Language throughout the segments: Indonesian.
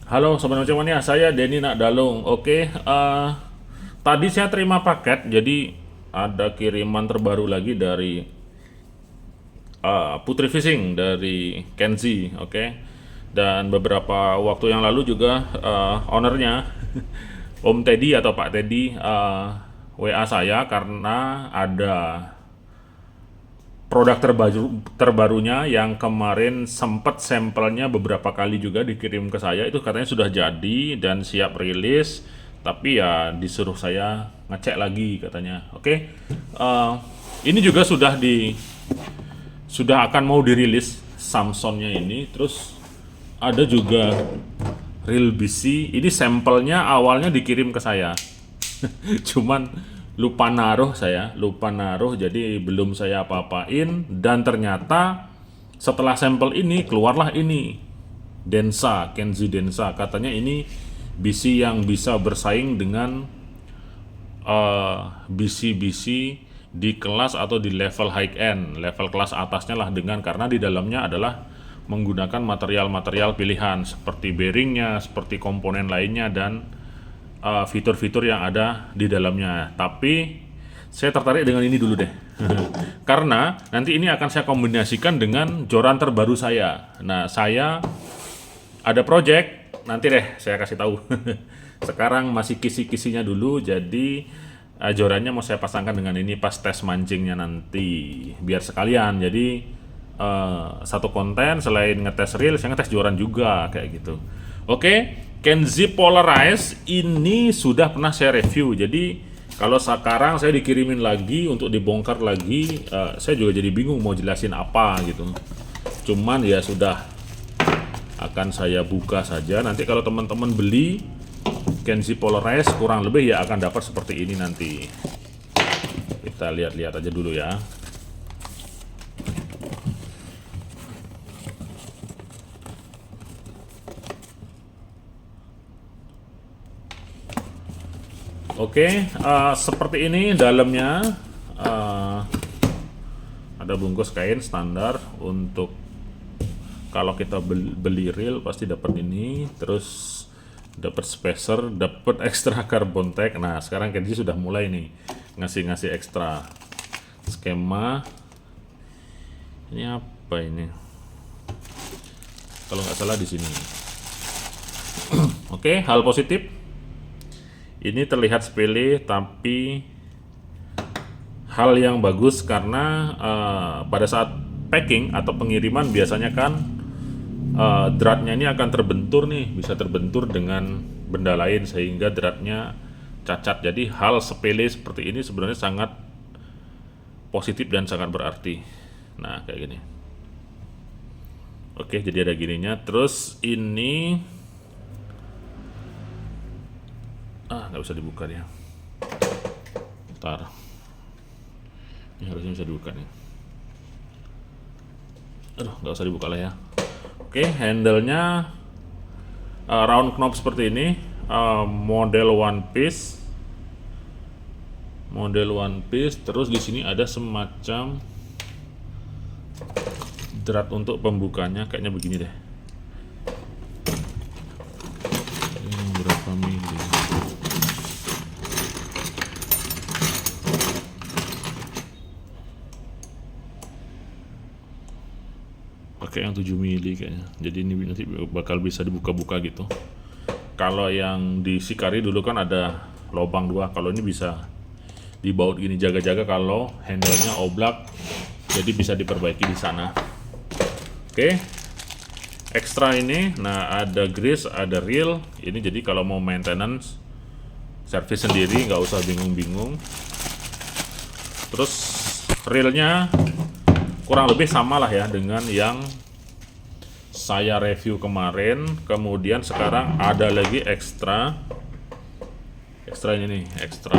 Halo Sobat Mania, saya Denny Nakdalung. Oke, tadi saya terima paket, jadi ada kiriman terbaru lagi dari Putri Fishing dari Kenzi, oke. Dan beberapa waktu yang lalu juga ownernya Om Teddy atau Pak Teddy WA saya karena ada produk terbarunya yang kemarin sempat sampelnya beberapa kali juga dikirim ke saya, itu katanya sudah jadi dan siap rilis, tapi ya disuruh saya ngecek lagi katanya. Oke, ini juga sudah akan mau dirilis Samsonnya ini. Terus ada juga reel BC, ini sampelnya awalnya dikirim ke saya cuman lupa naruh, jadi belum saya apa-apain. Dan ternyata setelah sampel ini keluarlah ini Densa, Kenzi Densa. Katanya ini BC yang bisa bersaing dengan BC-BC di kelas atau di level high end, level kelas atasnya lah, dengan karena di dalamnya adalah menggunakan material-material pilihan seperti bearingnya, seperti komponen lainnya, dan fitur-fitur yang ada di dalamnya. Tapi saya tertarik dengan ini dulu deh karena nanti ini akan saya kombinasikan dengan joran terbaru saya. Nah, saya ada project, nanti deh saya kasih tahu sekarang masih kisi-kisinya dulu. Jadi jorannya mau saya pasangkan dengan ini pas tes mancingnya nanti, biar sekalian. Jadi satu konten, selain ngetes reel saya ngetes joran juga kayak gitu. Oke, Kenzi Polarize ini sudah pernah saya review. Jadi kalau sekarang saya dikirimin lagi untuk dibongkar lagi, saya juga jadi bingung mau jelasin apa gitu. Cuman ya sudah, akan saya buka saja. Nanti kalau teman-teman beli Kenzi Polarize kurang lebih ya akan dapat seperti ini nanti. Kita lihat-lihat aja dulu ya. Oke, seperti ini dalamnya. Ada bungkus kain standar untuk kalau kita beli reel pasti dapat ini, terus dapat spacer, dapat ekstra carbon tag. Nah, sekarang Kenzi sudah mulai nih ngasih ekstra skema. Ini apa ini? Kalau nggak salah di sini. Oke, hal positif. Ini terlihat sepele, tapi hal yang bagus karena pada saat packing atau pengiriman biasanya kan dratnya ini akan terbentur nih, bisa terbentur dengan benda lain sehingga dratnya cacat. Jadi hal sepele seperti ini sebenarnya sangat positif dan sangat berarti. Nah, kayak gini. Oke, jadi ada gininya. Terus ini nggak bisa dibuka dia. Ntar, ini harusnya bisa dibuka nih. Aduh, nggak usah dibuka lah ya. Oke, handle-nya round knob seperti ini, model one piece. Terus di sini ada semacam drat untuk pembukanya, kayaknya begini deh. Ini berapa mili? Pakai yang 7 mili kayaknya. Jadi ini nanti bakal bisa dibuka-buka gitu. Kalau yang di Sikari dulu kan ada lubang 2. Kalau ini bisa dibaut gini, jaga-jaga kalau handle-nya oblak, jadi bisa diperbaiki di sana. Oke, ekstra ini, nah ada grease, ada reel. Ini jadi kalau mau maintenance, servis sendiri, nggak usah bingung-bingung. Terus reelnya kurang lebih sama lah ya dengan yang saya review kemarin. Kemudian sekarang ada lagi ekstra ini nih, ekstra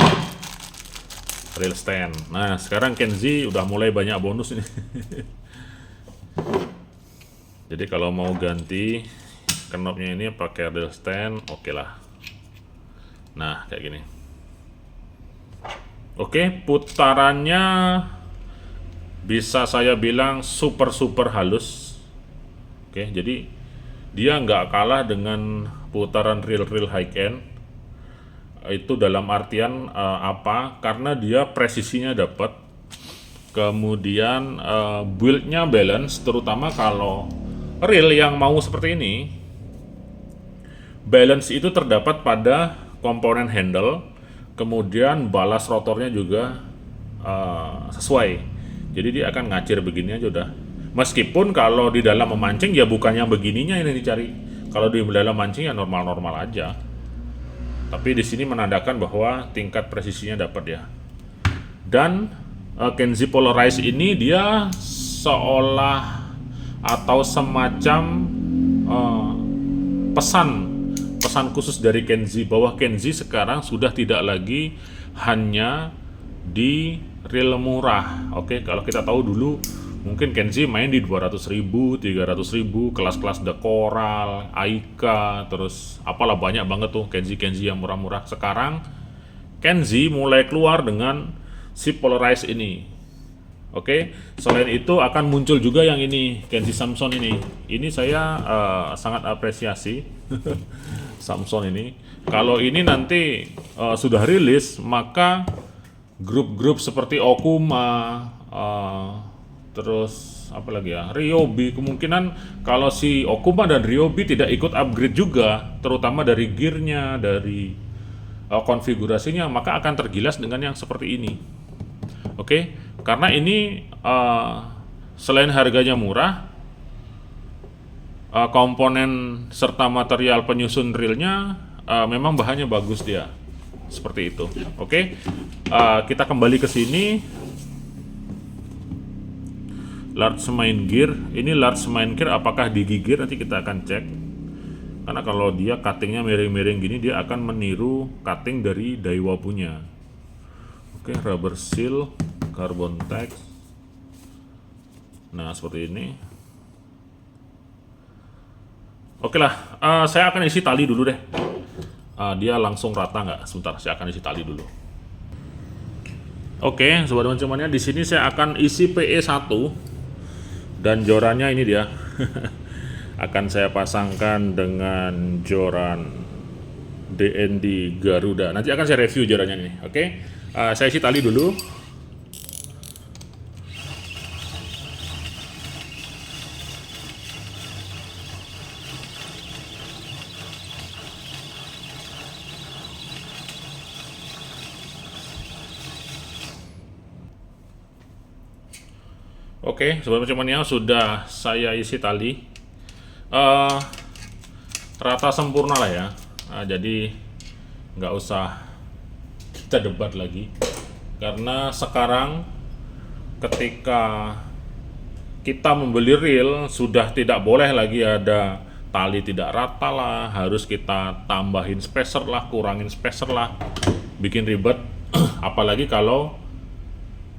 reel stand. Nah, sekarang Kenzi udah mulai banyak bonus ini. Jadi kalau mau ganti knobnya ini pakai reel stand, oke lah. Nah, kayak gini. Oke, putarannya bisa saya bilang super halus. Oke, jadi dia nggak kalah dengan putaran reel high end. Itu dalam artian apa? Karena dia presisinya dapat, kemudian build-nya balance, terutama kalau reel yang mau seperti ini. Balance itu terdapat pada komponen handle, kemudian balas rotornya juga sesuai. Jadi dia akan ngacir begini aja udah. Meskipun kalau di dalam memancing ya bukan yang begininya ini dicari. Kalau di dalam mancing ya normal-normal aja. Tapi di sini menandakan bahwa tingkat presisinya dapat ya. Dan Kenzi Polarize ini dia seolah atau semacam pesan khusus dari Kenzi bahwa Kenzi sekarang sudah tidak lagi hanya di reel murah. Oke, kalau kita tahu dulu mungkin Kenzi main di 200.000, 300.000, kelas-kelas The Coral, Aika, terus apalah banyak banget tuh Kenzi yang murah-murah. Sekarang Kenzi mulai keluar dengan si Polarize ini. Oke, selain itu akan muncul juga yang ini, Kenzi Samson ini. Ini saya sangat apresiasi Samson ini. Kalau ini nanti sudah rilis, maka grup-grup seperti Okuma, terus apa lagi ya, Ryobi, kemungkinan kalau si Okuma dan Ryobi tidak ikut upgrade juga, terutama dari gearnya, dari konfigurasinya, maka akan tergilas dengan yang seperti ini. Oke, karena ini selain harganya murah, komponen serta material penyusun reelnya memang bahannya bagus dia, seperti itu. Oke, kita kembali ke sini. Large main gear, ini large main gear apakah digigir, nanti kita akan cek. Karena kalau dia cuttingnya miring-miring gini, dia akan meniru cutting dari Daiwa punya. Oke, rubber seal, carbon text. Nah, seperti ini. Oke lah, saya akan isi tali dulu deh. Dia langsung rata nggak? Sebentar, saya akan isi tali dulu. Oke, sobat teman-temannya, di sini saya akan isi PE1 dan jorannya ini dia. Akan saya pasangkan dengan joran DND Garuda. Nanti akan saya review jorannya ini. Oke, saya isi tali dulu. Oke, sobat teman-temannya, sudah saya isi tali. Rata sempurna lah ya. Jadi nggak usah kita debat lagi, karena sekarang ketika kita membeli reel sudah tidak boleh lagi ada tali tidak rata lah, harus kita tambahin spacer lah, kurangin spacer lah, bikin ribet. Apalagi kalau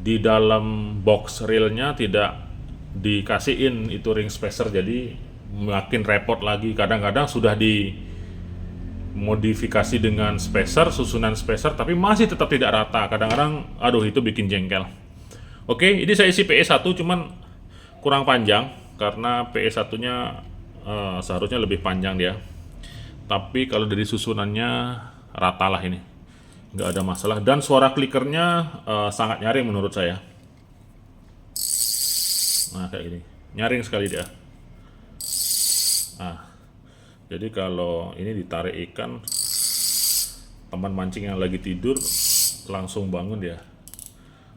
di dalam box reelnya tidak dikasihin itu ring spacer, jadi makin repot lagi. Kadang-kadang sudah dimodifikasi dengan spacer, susunan spacer, tapi masih tetap tidak rata. Kadang-kadang aduh, itu bikin jengkel. Oke, ini saya isi PE1 cuman kurang panjang karena PE1 nya seharusnya lebih panjang dia, tapi kalau dari susunannya rata lah, ini nggak ada masalah. Dan suara klikernya sangat nyaring menurut saya. Nah, kayak gini, nyaring sekali dia. Nah, jadi kalau ini ditarik ikan, teman mancing yang lagi tidur langsung bangun dia.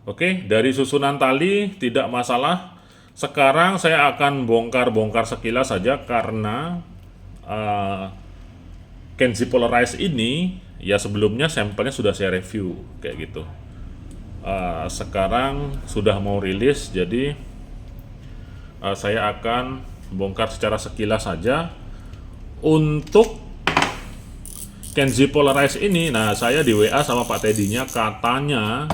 Oke, dari susunan tali tidak masalah. Sekarang saya akan bongkar-bongkar sekilas saja, karena Kenzi Polarize ini ya sebelumnya sampelnya sudah saya review kayak gitu. Sekarang sudah mau rilis, jadi saya akan bongkar secara sekilas saja. Untuk Kenzi Polarize ini, nah saya di WA sama Pak Teddy-nya, katanya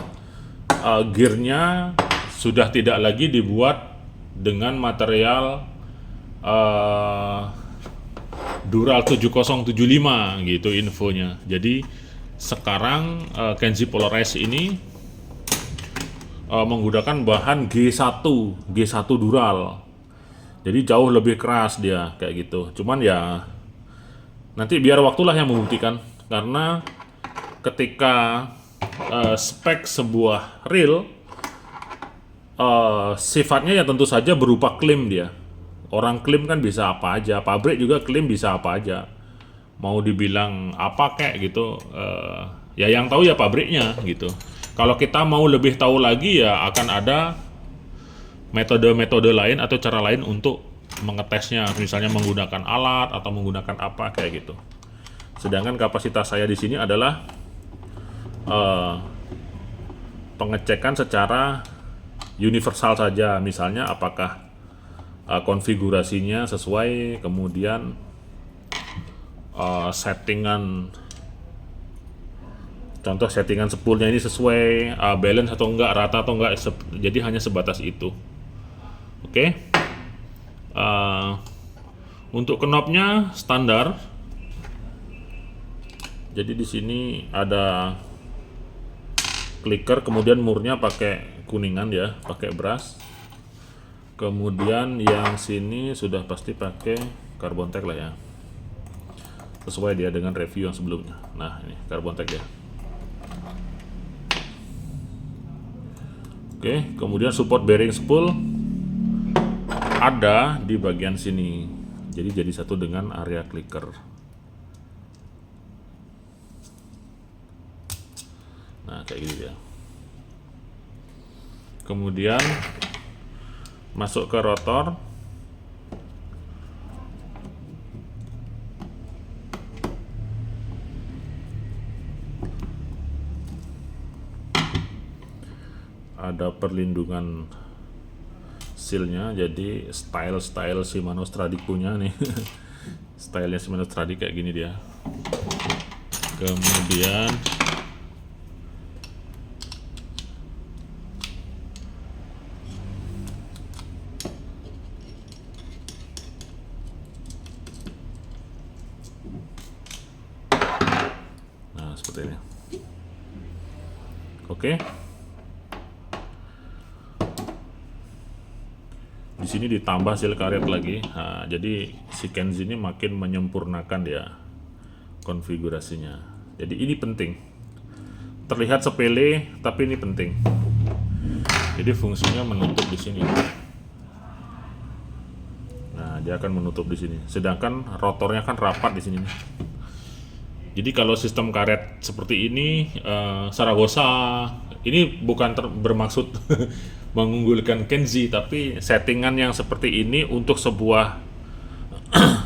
gearnya sudah tidak lagi dibuat dengan material Dural 7075 gitu infonya. Jadi sekarang Kenzi Polarize ini menggunakan bahan G1 Dural. Jadi jauh lebih keras dia kayak gitu. Cuman ya nanti biar waktulah yang membuktikan, karena ketika spek sebuah reel sifatnya ya tentu saja berupa klaim dia. Orang klaim kan bisa apa aja, pabrik juga klaim bisa apa aja. Mau dibilang apa kayak gitu, ya yang tahu ya pabriknya gitu. Kalau kita mau lebih tahu lagi ya akan ada metode-metode lain atau cara lain untuk mengetesnya, misalnya menggunakan alat atau menggunakan apa kayak gitu. Sedangkan kapasitas saya di sini adalah pengecekan secara universal saja, misalnya apakah konfigurasinya sesuai, kemudian settingan, contoh settingan spoolnya ini sesuai, balance atau enggak, rata atau enggak, jadi hanya sebatas itu. Oke. Untuk knobnya standar. Jadi di sini ada clicker, kemudian murnya pakai kuningan ya, pakai brass. Kemudian yang sini sudah pasti pakai carbon tag lah ya, sesuai dia dengan review yang sebelumnya. Nah ini carbon tag ya. Oke, kemudian support bearing spool ada di bagian sini, jadi satu dengan area clicker. Nah kayak gitu ya. Kemudian masuk ke rotor. Ada perlindungan sealnya, jadi style Shimano Stradic punya nih. Stylenya Shimano Stradic kayak gini dia. Kemudian nah seperti ini. Oke. Di sini ditambah seal karet lagi. Nah, jadi si Kenzi ini makin menyempurnakan dia konfigurasinya. Jadi ini penting. Terlihat sepele, tapi ini penting. Jadi fungsinya menutup di sini. Nah, dia akan menutup di sini. Sedangkan rotornya kan rapat di sini. Jadi kalau sistem karet seperti ini, Saragossa ini bukan bermaksud mengunggulkan Kenzi, tapi settingan yang seperti ini untuk sebuah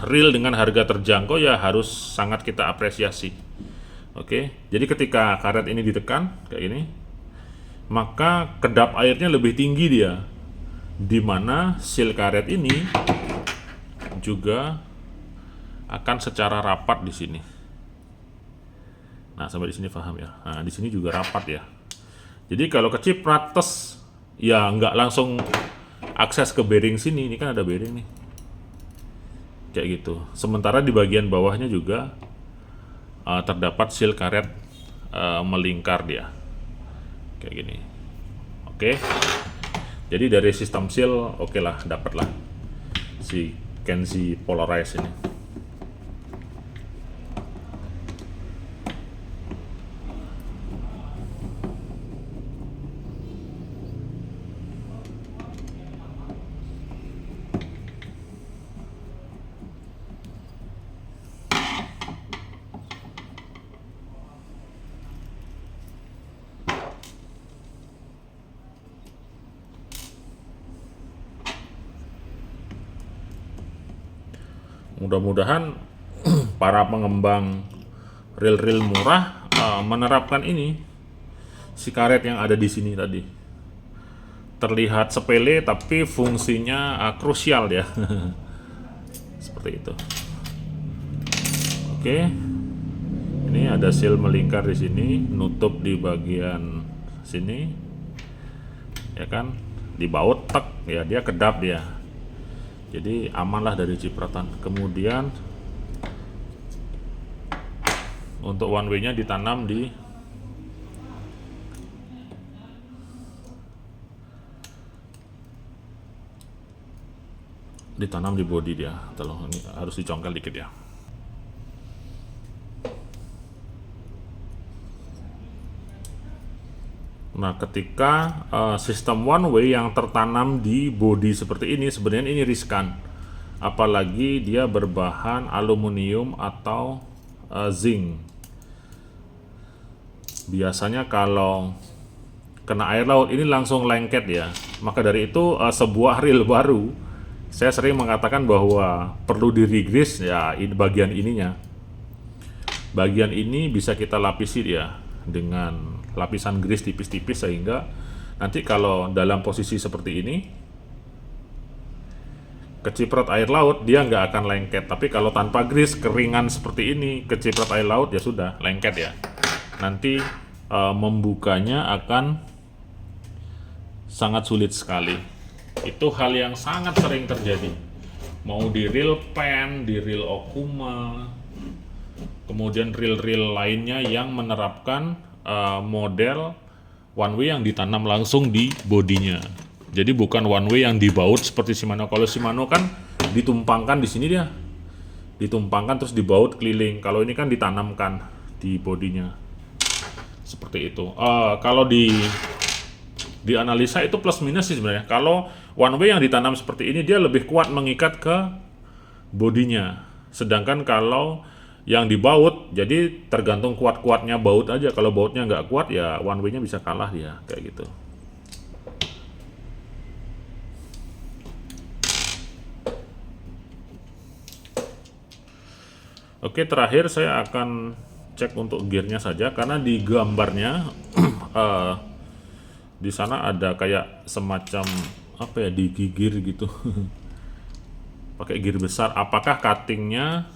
reel dengan harga terjangkau ya harus sangat kita apresiasi. Oke, jadi ketika karet ini ditekan kayak ini, maka kedap airnya lebih tinggi dia, dimana seal karet ini juga akan secara rapat di sini. Nah sampai di sini paham ya. Nah di sini juga rapat ya. Jadi kalau keciprates ya nggak langsung akses ke bearing sini. Ini kan ada bearing nih, kayak gitu. Sementara di bagian bawahnya juga terdapat seal karet melingkar dia, kayak gini. Oke. Jadi dari sistem seal oke lah, dapat lah si Kenzi Polarize ini. Mudah-mudahan para pengembang reel-reel murah menerapkan ini, si karet yang ada di sini tadi. Terlihat sepele tapi fungsinya krusial ya. Seperti itu. Oke. Ini ada seal melingkar di sini, nutup di bagian sini. Ya kan? Di baut tek ya, dia kedap dia. Jadi amanlah dari cipratan. Kemudian untuk one way-nya ditanam di ditanam di bodi dia. Tolong, ini harus dicongkel dikit ya. Nah, ketika sistem one way yang tertanam di bodi seperti ini, sebenarnya ini riskan. Apalagi dia berbahan aluminium atau zinc. Biasanya kalau kena air laut ini langsung lengket ya. Maka dari itu sebuah reel baru, saya sering mengatakan bahwa perlu di-regrease ya, bagian ininya. Bagian ini bisa kita lapisi ya dengan lapisan grease tipis-tipis, sehingga nanti kalau dalam posisi seperti ini keciprot air laut dia nggak akan lengket. Tapi kalau tanpa grease, keringan seperti ini, keciprot air laut ya sudah lengket ya. Nanti membukanya akan sangat sulit sekali. Itu hal yang sangat sering terjadi, mau di reel pen, di reel Okuma, kemudian reel-reel lainnya yang menerapkan model one way yang ditanam langsung di bodinya. Jadi bukan one way yang dibaut seperti Shimano. Kalau Shimano kan ditumpangkan di sini dia, ditumpangkan terus dibaut keliling. Kalau ini kan ditanamkan di bodinya, seperti itu. Kalau di analisa itu plus minus sih sebenarnya. Kalau one way yang ditanam seperti ini dia lebih kuat mengikat ke bodinya. Sedangkan kalau yang dibaut, jadi tergantung kuat-kuatnya baut aja. Kalau bautnya nggak kuat ya one way-nya bisa kalah dia, kayak gitu. Oke, terakhir saya akan cek untuk gearnya saja, karena di gambarnya di sana ada kayak semacam apa ya, digigir gitu. Pakai gear besar. Apakah cuttingnya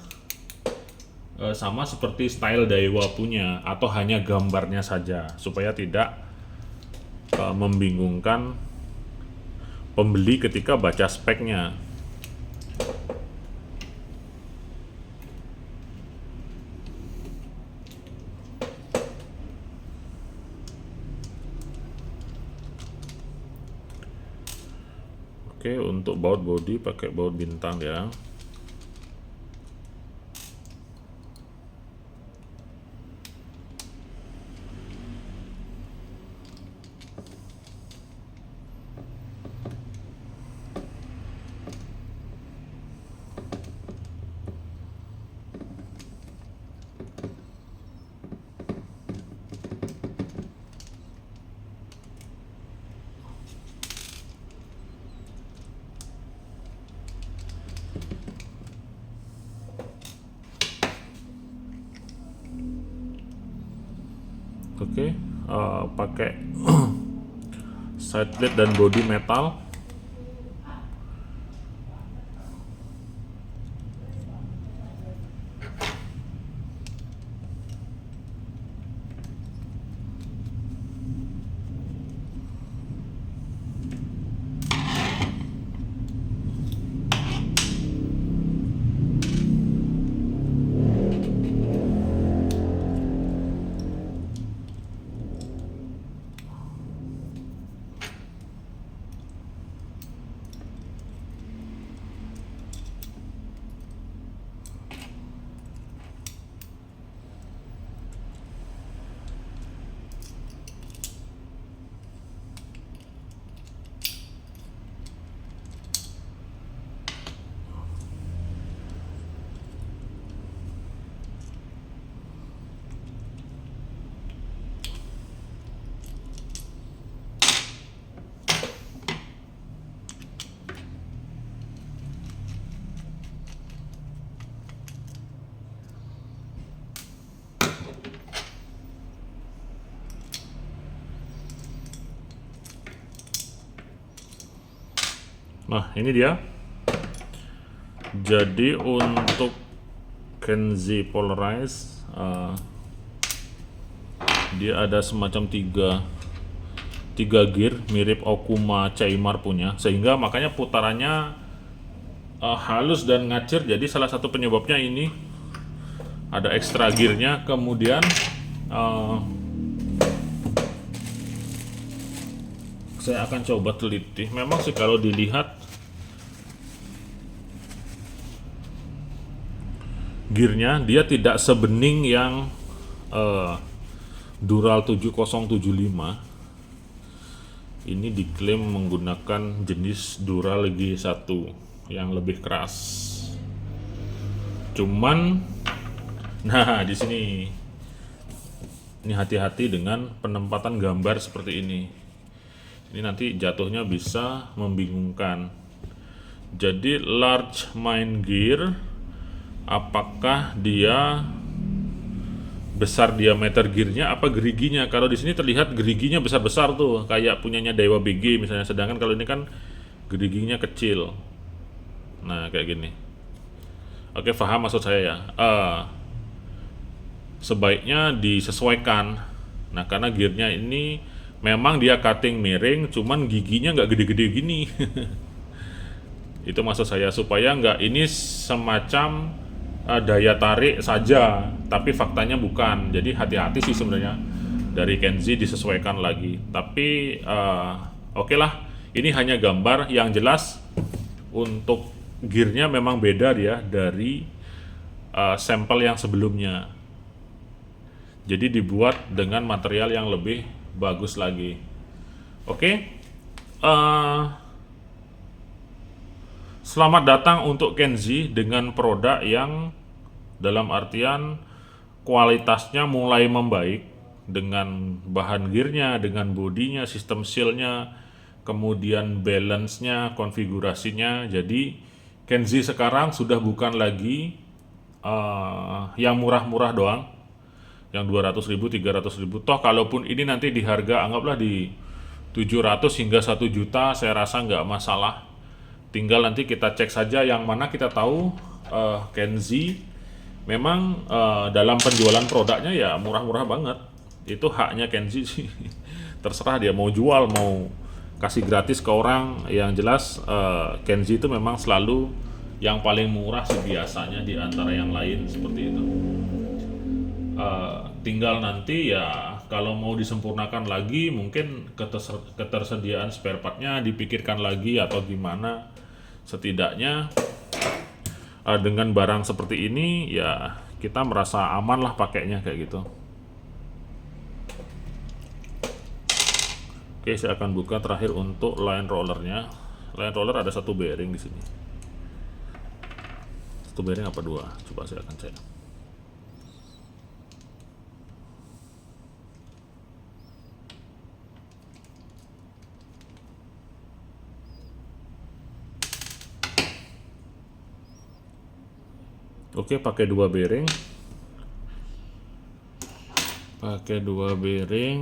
sama seperti style Daiwa punya, atau hanya gambarnya saja, supaya tidak membingungkan pembeli ketika baca speknya. Oke, untuk baut body pakai baut bintang ya. Oke, pakai side plate dan body metal. Nah, ini dia. Jadi untuk Kenzie Polarize dia ada semacam tiga gear mirip Okuma Ceimar punya, sehingga makanya putarannya halus dan ngacir. Jadi salah satu penyebabnya ini ada extra gearnya. Kemudian saya akan coba teliti. Memang sih kalau dilihat gearnya dia tidak sebening yang Dural 7075. Ini diklaim menggunakan jenis Dural G1 yang lebih keras. Cuman, nah di sini ini hati-hati dengan penempatan gambar seperti ini. Ini nanti jatuhnya bisa membingungkan. Jadi large main gear, apakah dia besar diameter gearnya apa geriginya? Kalau di sini terlihat geriginya besar-besar tuh, kayak punyanya Daiwa BG misalnya. Sedangkan kalau ini kan geriginya kecil. Nah kayak gini. Oke, paham maksud saya ya. Sebaiknya disesuaikan. Nah karena gearnya ini memang dia cutting miring, cuman giginya nggak gede-gede gini. Itu maksud saya, supaya nggak ini semacam daya tarik saja, tapi faktanya bukan. Jadi hati-hati sih sebenarnya dari Kenzi, disesuaikan lagi. Tapi oke lah, ini hanya gambar yang jelas. Untuk gearnya memang beda dia dari sampel yang sebelumnya. Jadi dibuat dengan material yang lebih bagus lagi. Oke. Selamat datang untuk Kenzi dengan produk yang dalam artian kualitasnya mulai membaik dengan bahan gearnya, dengan bodinya, sistem seal-nya, kemudian balance-nya, konfigurasinya. Jadi Kenzi sekarang sudah bukan lagi yang murah-murah doang, yang 200.000, 300.000. Toh kalaupun ini nanti di harga anggaplah di 700 hingga 1 juta, saya rasa nggak masalah. Tinggal nanti kita cek saja yang mana kita tahu Kenzi memang dalam penjualan produknya ya murah-murah banget. Itu haknya Kenzi sih. Terserah dia mau jual, mau kasih gratis ke orang. Yang jelas Kenzi itu memang selalu yang paling murah sih biasanya di antara yang lain, seperti itu. Tinggal nanti ya kalau mau disempurnakan lagi, mungkin ketersediaan spare partnya dipikirkan lagi atau gimana. Setidaknya dengan barang seperti ini ya kita merasa aman lah pakainya kayak gitu. Oke, saya akan buka terakhir untuk line rollernya. Line roller ada 1 bearing di sini. 1 bearing apa 2? Coba saya akan cek. Oke, pakai 2 bearing.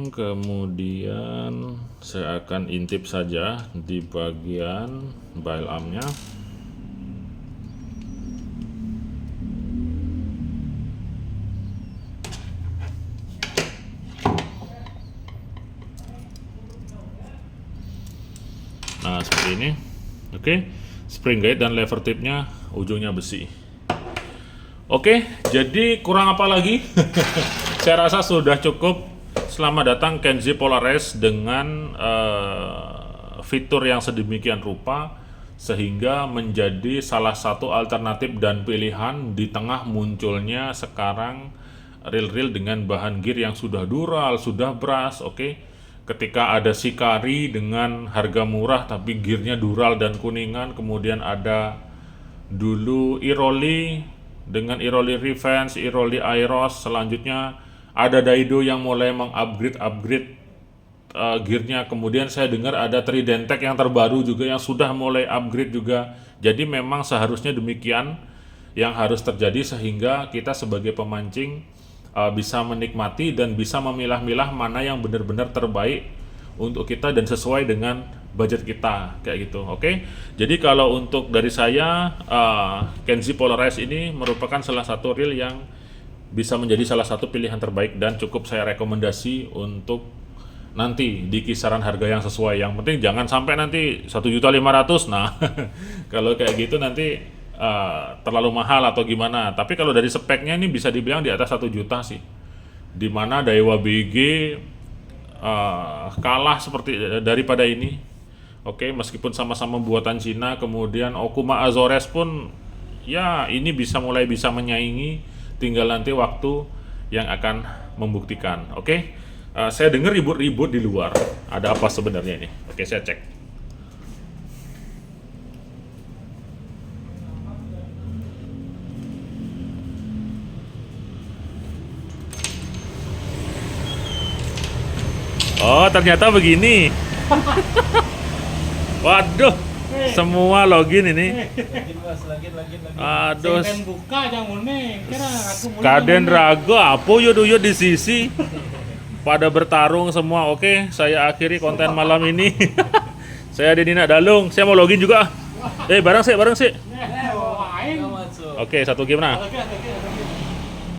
Kemudian saya akan intip saja di bagian bail armnya. Nah, seperti ini. Oke, spring guide dan lever tipnya ujungnya besi. Oke, jadi kurang apa lagi? Saya rasa sudah cukup. Selamat datang Kenzi Polaris dengan fitur yang sedemikian rupa sehingga menjadi salah satu alternatif dan pilihan di tengah munculnya sekarang reel-reel dengan bahan gear yang sudah dural, sudah brass. Oke. Ketika ada Shikari dengan harga murah tapi gearnya dural dan kuningan, kemudian ada dulu Iroli dengan Iroli Revenge, Iroli Airos, selanjutnya ada Daido yang mulai mengupgrade gearnya. Kemudian saya dengar ada Tridentech yang terbaru juga yang sudah mulai upgrade juga. Jadi memang seharusnya demikian yang harus terjadi sehingga kita sebagai pemancing bisa menikmati dan bisa memilah-milah mana yang benar-benar terbaik untuk kita dan sesuai dengan budget kita kayak gitu. Oke. Jadi kalau untuk dari saya Kenzi Polaris ini merupakan salah satu reel yang bisa menjadi salah satu pilihan terbaik dan cukup saya rekomendasi untuk nanti di kisaran harga yang sesuai. Yang penting jangan sampai nanti 1.500.000. Nah, kalau kayak gitu nanti terlalu mahal atau gimana. Tapi kalau dari speknya ini bisa dibilang di atas 1 juta sih. Dimana Daiwa BG kalah seperti daripada ini. Oke, meskipun sama-sama buatan Cina, kemudian Okuma Azores pun ya ini mulai bisa menyaingi, tinggal nanti waktu yang akan membuktikan. Oke. Saya dengar ribut-ribut di luar. Ada apa sebenarnya ini? Oke, saya cek. Oh, ternyata begini. Waduh, semua login ini. Aduh, kaden rago apa yud di sisi. Pada bertarung semua. Oke, saya akhiri konten malam ini. Saya Dedina Dalung. Saya mau login juga. Bareng sih. Oke, satu game nah.